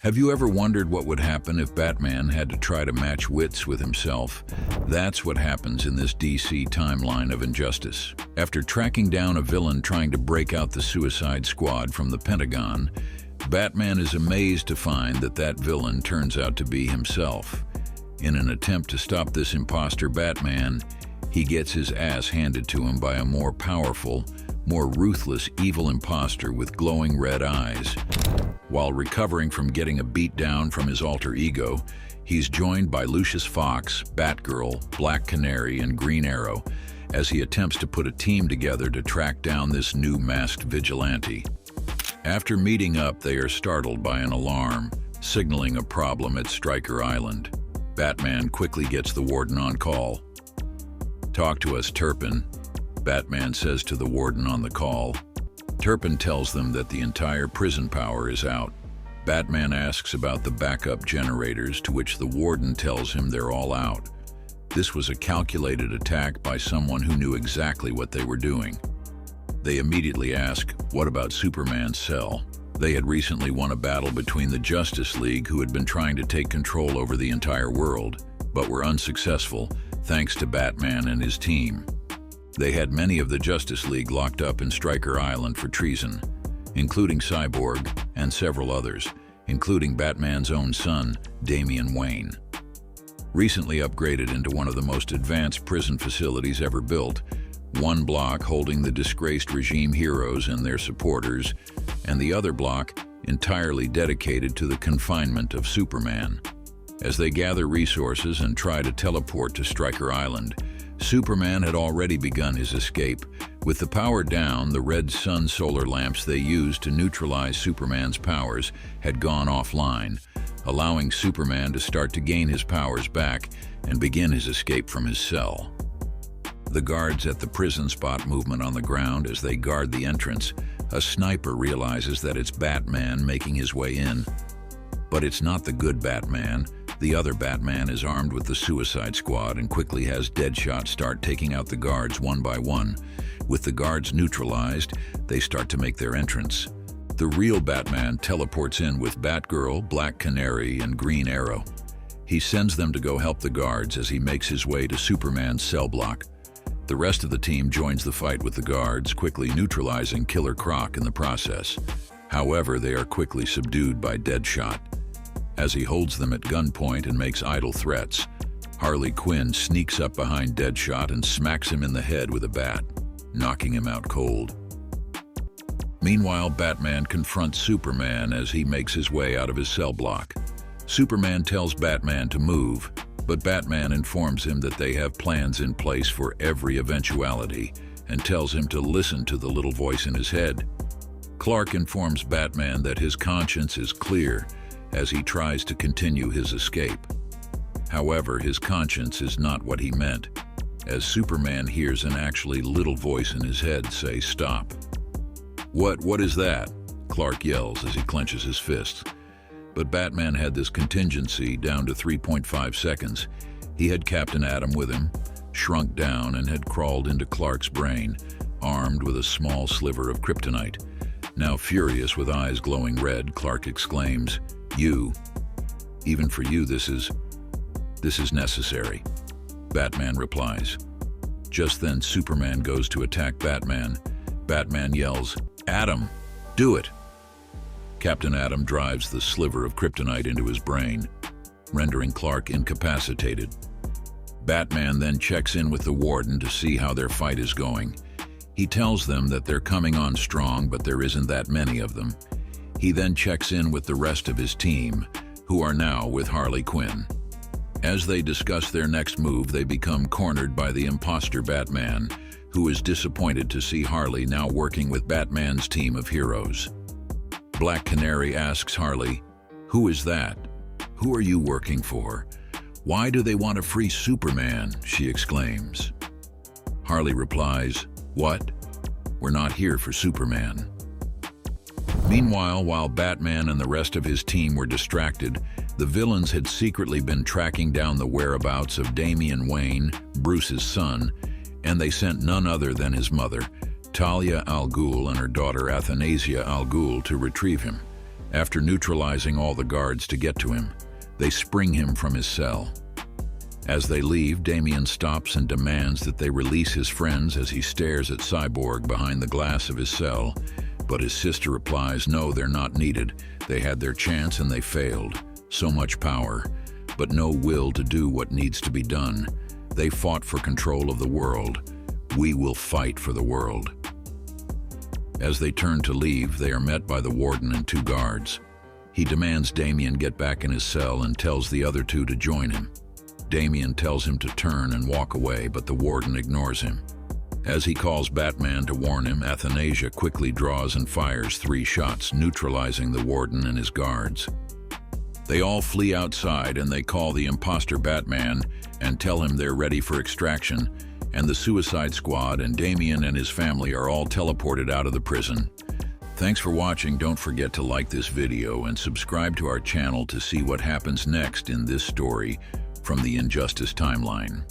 Have you ever wondered what would happen if Batman had to try to match wits with himself? That's what happens in this DC timeline of injustice. After tracking down a villain trying to break out the Suicide Squad from the Pentagon, Batman is amazed to find that that villain turns out to be himself. In an attempt to stop this imposter Batman, he gets his ass handed to him by a more powerful, more ruthless evil imposter with glowing red eyes. While recovering from getting a beat down from his alter ego, he's joined by Lucius Fox, Batgirl, Black Canary, and Green Arrow as he attempts to put a team together to track down this new masked vigilante. After meeting up, they are startled by an alarm, signaling a problem at Stryker Island. Batman quickly gets the warden on call. "Talk to us, Turpin," Batman says to the warden on the call. Turpin tells them that the entire prison power is out. Batman asks about the backup generators, to which the warden tells him they're all out. This was a calculated attack by someone who knew exactly what they were doing. They immediately ask, what about Superman's cell? They had recently won a battle between the Justice League, who had been trying to take control over the entire world, but were unsuccessful thanks to Batman and his team. They had many of the Justice League locked up in Stryker Island for treason, including Cyborg and several others, including Batman's own son, Damian Wayne. Recently upgraded into one of the most advanced prison facilities ever built, one block holding the disgraced regime heroes and their supporters, and the other block entirely dedicated to the confinement of Superman. As they gather resources and try to teleport to Stryker Island, Superman had already begun his escape. With the power down, the red sun solar lamps they used to neutralize Superman's powers had gone offline, allowing Superman to start to gain his powers back and begin his escape from his cell. The guards at the prison spot movement on the ground as they guard the entrance. A sniper realizes that it's Batman making his way in. But it's not the good Batman. The other Batman is armed with the Suicide Squad and quickly has Deadshot start taking out the guards one by one. With the guards neutralized, they start to make their entrance. The real Batman teleports in with Batgirl, Black Canary, and Green Arrow. He sends them to go help the guards as he makes his way to Superman's cell block. The rest of the team joins the fight with the guards, quickly neutralizing Killer Croc in the process. However, they are quickly subdued by Deadshot. As he holds them at gunpoint and makes idle threats, Harley Quinn sneaks up behind Deadshot and smacks him in the head with a bat, knocking him out cold. Meanwhile, Batman confronts Superman as he makes his way out of his cell block. Superman tells Batman to move, but Batman informs him that they have plans in place for every eventuality and tells him to listen to the little voice in his head. Clark informs Batman that his conscience is clear as he tries to continue his escape. However, his conscience is not what he meant, as Superman hears an actually little voice in his head say, "Stop." What is that?" Clark yells as he clenches his fists. But Batman had this contingency down to 3.5 seconds. He had Captain Atom with him, shrunk down, and had crawled into Clark's brain, armed with a small sliver of kryptonite. Now furious with eyes glowing red, Clark exclaims, "You. Even for you, this is necessary." Batman replies. Just then, Superman goes to attack Batman. Batman yells, "Atom, do it!" Captain Atom drives the sliver of kryptonite into his brain, rendering Clark incapacitated. Batman then checks in with the warden to see how their fight is going. He tells them that they're coming on strong, but there isn't that many of them. He then checks in with the rest of his team, who are now with Harley Quinn. As they discuss their next move, they become cornered by the imposter Batman, who is disappointed to see Harley now working with Batman's team of heroes. Black Canary asks Harley, "Who is that? Who are you working for? Why do they want to free Superman?" she exclaims. Harley replies, "What? We're not here for Superman." Meanwhile, while Batman and the rest of his team were distracted, the villains had secretly been tracking down the whereabouts of Damian Wayne, Bruce's son, and they sent none other than his mother, Talia al Ghul, and her daughter Athanasia al Ghul to retrieve him. After neutralizing all the guards to get to him, they spring him from his cell. As they leave, Damian stops and demands that they release his friends as he stares at Cyborg behind the glass of his cell. But his sister replies, no, they're not needed. They had their chance and they failed. So much power, but no will to do what needs to be done. They fought for control of the world. We will fight for the world. As they turn to leave, they are met by the warden and 2 guards. He demands Damian get back in his cell and tells the other 2 to join him. Damian tells him to turn and walk away, but the warden ignores him. As he calls Batman to warn him, Athanasia quickly draws and fires 3 shots, neutralizing the warden and his guards. They all flee outside and they call the impostor Batman and tell him they're ready for extraction, and the Suicide Squad and Damian and his family are all teleported out of the prison. Thanks for watching. Don't forget to like this video and subscribe to our channel to see what happens next in this story from the Injustice timeline.